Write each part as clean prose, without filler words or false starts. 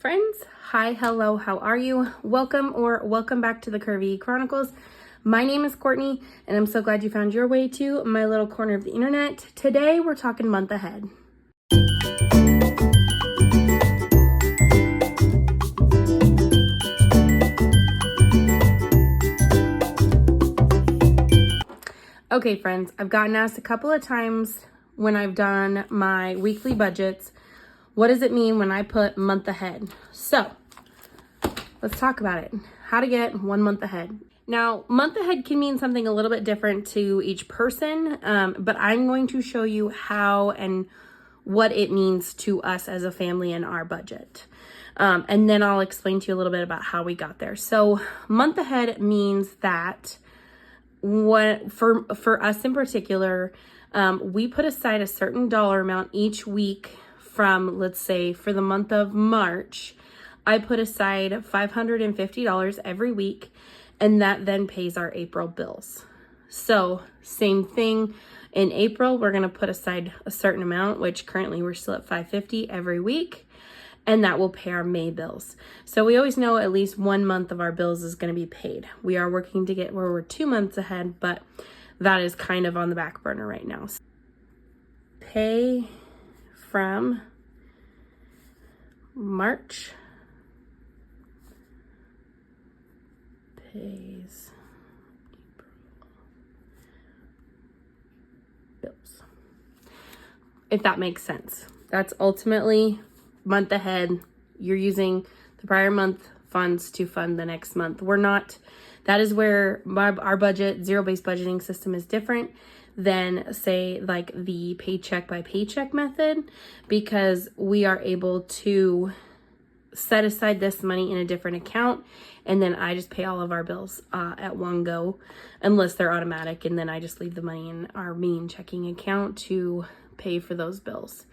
Friends, hi, hello, how are you? Welcome back to the Curvy E Chronicles. My name is Courtney, and I'm so glad you found your way to my little corner of the internet. Today, we're talking month ahead. Okay, friends, I've gotten asked a couple of times when I've done my weekly budgets, what does it mean when I put month ahead? So let's talk about it. How to get 1 month ahead. Now, month ahead can mean something a little bit different to each person, but I'm going to show you how and what it means to us as a family and our budget. And then I'll explain to you a little bit about how we got there. So month ahead means that for us in particular, we put aside a certain dollar amount each week from, let's say, for the month of March, I put aside $550 every week, and that then pays our April bills. So same thing in April, we're going to put aside a certain amount, which currently we're still at $550 every week, and that will pay our May bills. So we always know at least 1 month of our bills is going to be paid. We are working to get where we're 2 months ahead, but that is kind of on the back burner right now. Pay from March pays April bills. If that makes sense. That's ultimately month ahead. You're using the prior month funds to fund the next month. That is where our budget, zero-based budgeting system is different than, say, like the paycheck by paycheck method, because we are able to set aside this money in a different account, and then I just pay all of our bills at one go, unless they're automatic, and then I just leave the money in our main checking account to pay for those bills.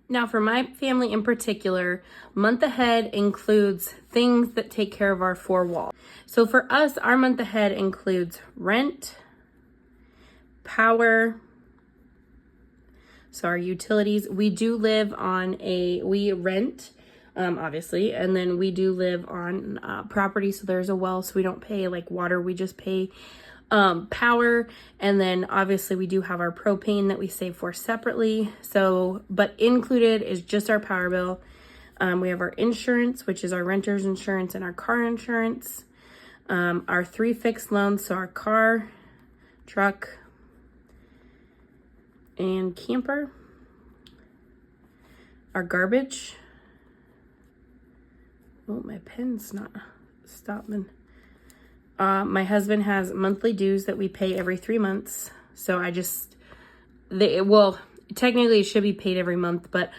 Now, for my family in particular, month ahead includes things that take care of our four walls. So for us, our month ahead includes rent, power, so our utilities. We rent, obviously, and then we do live on property, so there's a well, so we don't pay like water, we just pay power, and then obviously we do have our propane that we save for separately. So, but included is just our power bill. We have our insurance, which is our renter's insurance and our car insurance. Our 3 fixed loans, so our car, truck, and camper. Our garbage. Oh, my pen's not stopping. My husband has monthly dues that we pay every 3 months. So technically it should be paid every month, but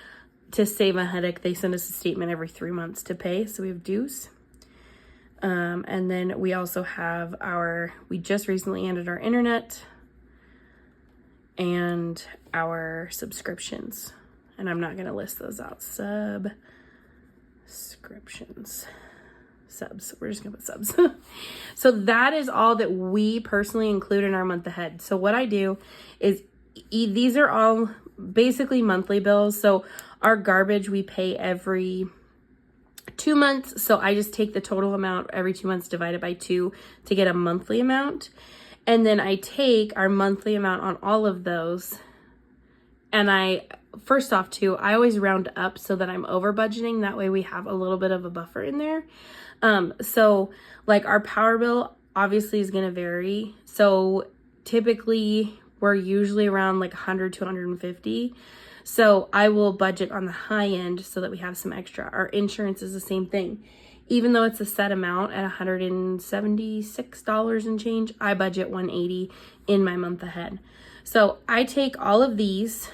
to save a headache, they send us a statement every 3 months to pay. So we have dues. And then we also have we just recently ended our internet and our subscriptions. And I'm not going to list those out. Subscriptions. Subs. We're just gonna put subs. So that is all that we personally include in our month ahead. So what I do is these are all basically monthly bills. So our garbage we pay every 2 months. So I just take the total amount every 2 months, divide it by 2 to get a monthly amount. And then I take our monthly amount on all of those. And first off too, I always round up so that I'm over budgeting. That way we have a little bit of a buffer in there. So like our power bill obviously is going to vary. So typically we're usually around like 100 to 150. So I will budget on the high end so that we have some extra. Our insurance is the same thing. Even though it's a set amount at $176 and change, I budget $180 in my month ahead. So I take all of these,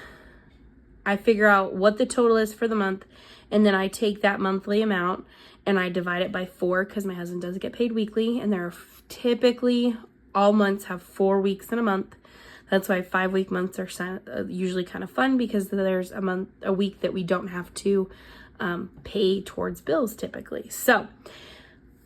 I figure out what the total is for the month, and then I take that monthly amount and I divide it by 4, because my husband does get paid weekly, and there are typically, all months have 4 weeks in a month. That's why 5-week months are usually kind of fun, because there's a week that we don't have to pay towards bills typically. So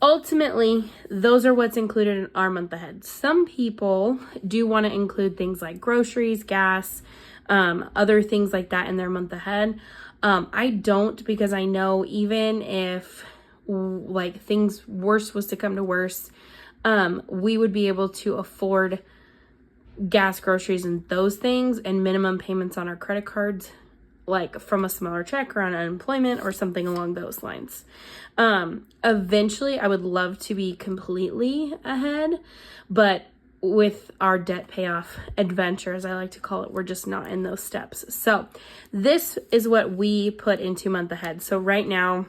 ultimately, those are what's included in our month ahead. Some people do want to include things like groceries, gas, other things like that in their month ahead. I don't, because I know even if like things worse was to come to worse, we would be able to afford gas, groceries, and those things, and minimum payments on our credit cards, like from a smaller check or on unemployment or something along those lines. Eventually I would love to be completely ahead, but with our debt payoff adventure, as I like to call it, we're just not in those steps. So this is what we put into month ahead. So right now,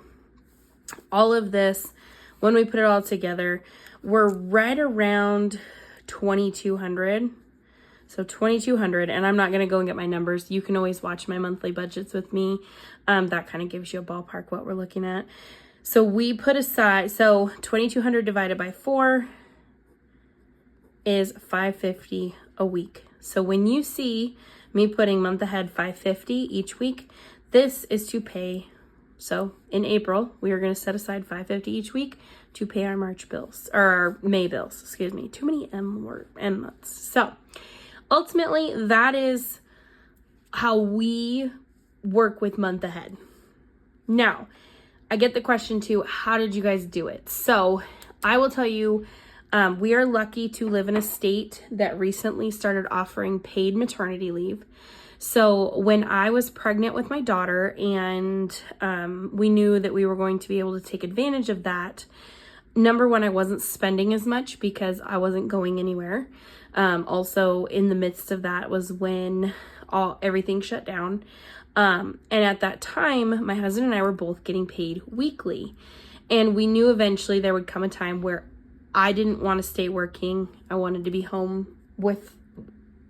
all of this, when we put it all together, we're right around 2,200. So 2,200, and I'm not going to go and get my numbers. You can always watch my monthly budgets with me. That kind of gives you a ballpark what we're looking at. So we put aside, so 2,200 divided by 4 is $550 a week. So when you see me putting month ahead $550 each week, this is to pay. So in April, we are going to set aside $550 each week to pay our March bills, or our May bills, excuse me. Too many M months. So ultimately, that is how we work with month ahead. Now, I get the question too, how did you guys do it? So I will tell you, we are lucky to live in a state that recently started offering paid maternity leave. So when I was pregnant with my daughter and we knew that we were going to be able to take advantage of that, number one, I wasn't spending as much because I wasn't going anywhere. Also in the midst of that was when everything shut down. And at that time, my husband and I were both getting paid weekly. And we knew eventually there would come a time where I didn't want to stay working. I wanted to be home with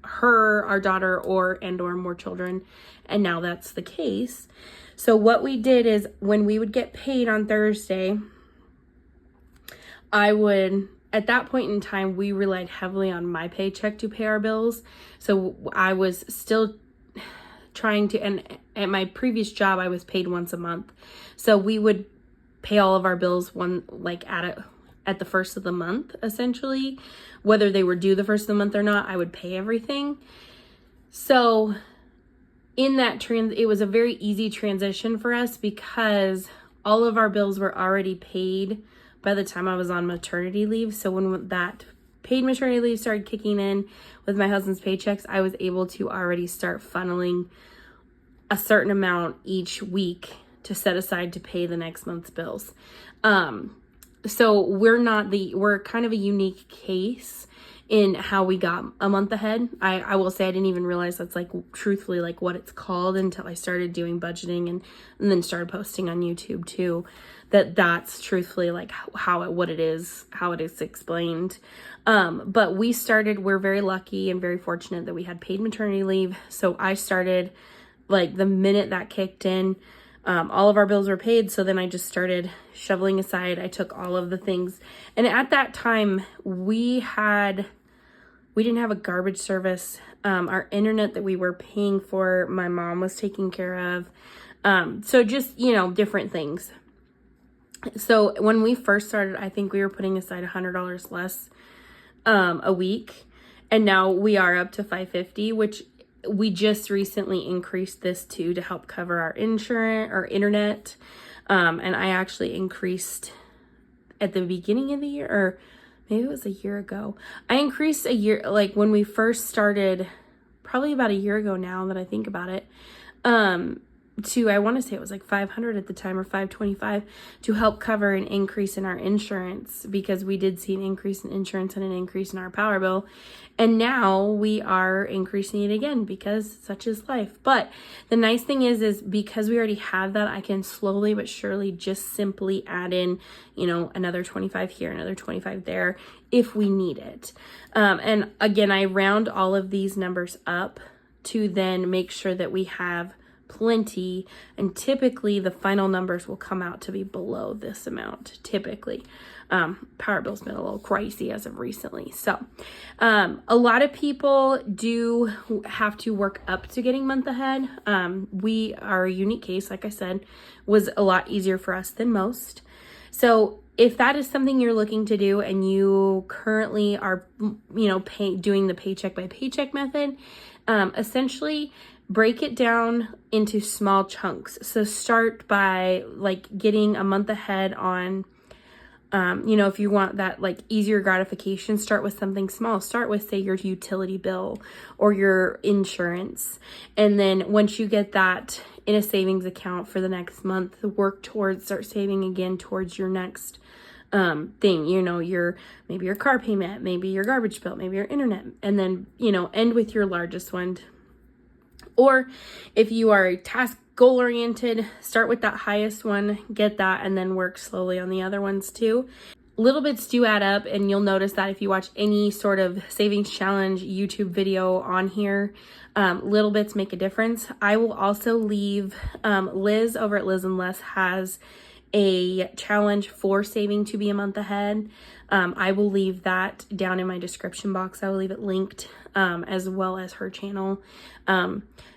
her, our daughter, or more children. And now that's the case. So what we did is when we would get paid on Thursday, at that point in time, we relied heavily on my paycheck to pay our bills. So I was still trying to, and at my previous job, I was paid once a month. So we would pay all of our bills at the first of the month, essentially. Whether they were due the first of the month or not, I would pay everything. So in that it was a very easy transition for us because all of our bills were already paid by the time I was on maternity leave. So when that paid maternity leave started kicking in with my husband's paychecks, I was able to already start funneling a certain amount each week to set aside to pay the next month's bills. So we're kind of a unique case in how we got a month ahead. I will say I didn't even realize that's truthfully what it's called until I started doing budgeting and then started posting on YouTube too. That's truthfully how it is explained. But we're very lucky and very fortunate that we had paid maternity leave. So I started the minute that kicked in, all of our bills were paid. So then I just started shoveling aside. I took all of the things. And at that time we didn't have a garbage service. Our internet that we were paying for, my mom was taking care of. So just, different things. So when we first started, I think we were putting aside $100 less a week. And now we are up to $550, which we just recently increased this to help cover our insurance or internet. And I actually increased at the beginning of the year, or maybe it was a year ago. I increased a year, when we first started, probably about a year ago now that I think about it, I want to say it was $500 at the time or $525 to help cover an increase in our insurance, because we did see an increase in insurance and an increase in our power bill. And now we are increasing it again because such is life. But the nice thing is because we already have that, I can slowly but surely just simply add in, another 25 here, another 25 there if we need it. And again, I round all of these numbers up to then make sure that we have plenty, and typically the final numbers will come out to be below this amount. Typically, power bill's been a little crazy as of recently. So a lot of people do have to work up to getting month ahead. We are a unique case, like I said, was a lot easier for us than most. So if that is something you're looking to do and you currently are, doing the paycheck by paycheck method, essentially break it down into small chunks. So start by like getting a month ahead on, you know, if you want that like easier gratification, start with something small. Start with, say, your utility bill or your insurance. And then once you get that in a savings account for the next month, work towards, start saving again towards your next thing, you know, maybe your car payment, maybe your garbage bill, maybe your internet, and then, you know, end with your largest one. Or if you are task goal oriented, start with that highest one, get that, and then work slowly on the other ones too. Little bits do add up, and you'll notice that if you watch any sort of savings challenge YouTube video on here, little bits make a difference. I will also leave, Liz over at Liz and Les has a challenge for saving to be a month ahead. I will leave that down in my description box. I will leave it linked, as well as her channel.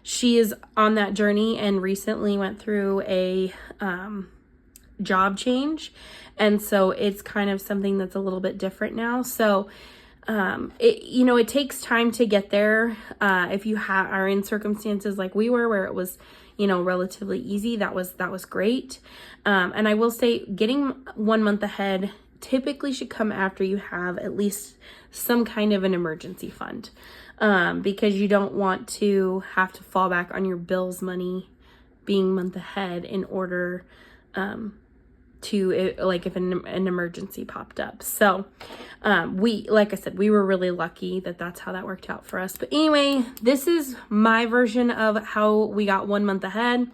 She is on that journey and recently went through a job change, and so it's kind of something that's a little bit different now. So it takes time to get there. If you are in circumstances like we were, where it was, you know, relatively easy, that was great. And I will say, getting 1 month ahead typically should come after you have at least some kind of an emergency fund, because you don't want to have to fall back on your bills money being month ahead in order to, like, if an emergency popped up. So like I said, we were really lucky that that's how that worked out for us. But anyway, this is my version of how we got 1 month ahead.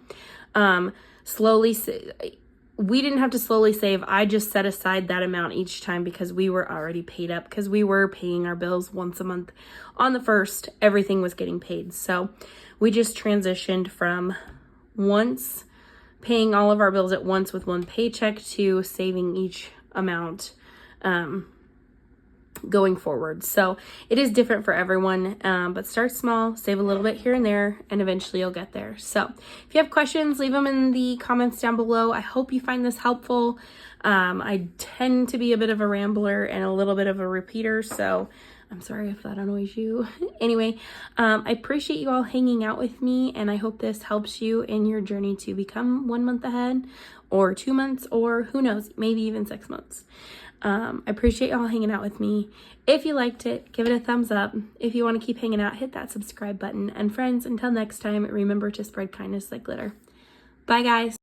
We didn't have to slowly save. I just set aside that amount each time because we were already paid up, because we were paying our bills once a month. On the first, everything was getting paid. So we just transitioned from once paying all of our bills at once with one paycheck to saving each amount going forward. So it is different for everyone, but start small, save a little bit here and there, and eventually you'll get there. So if you have questions, leave them in the comments down below. I hope you find this helpful. I tend to be a bit of a rambler and a little bit of a repeater, so I'm sorry if that annoys you. Anyway, I appreciate you all hanging out with me, and I hope this helps you in your journey to become 1 month ahead, or 2 months, or who knows, maybe even 6 months. I appreciate y'all hanging out with me. If you liked it, give it a thumbs up. If you want to keep hanging out, hit that subscribe button. And friends, until next time, remember to spread kindness like glitter. Bye, guys.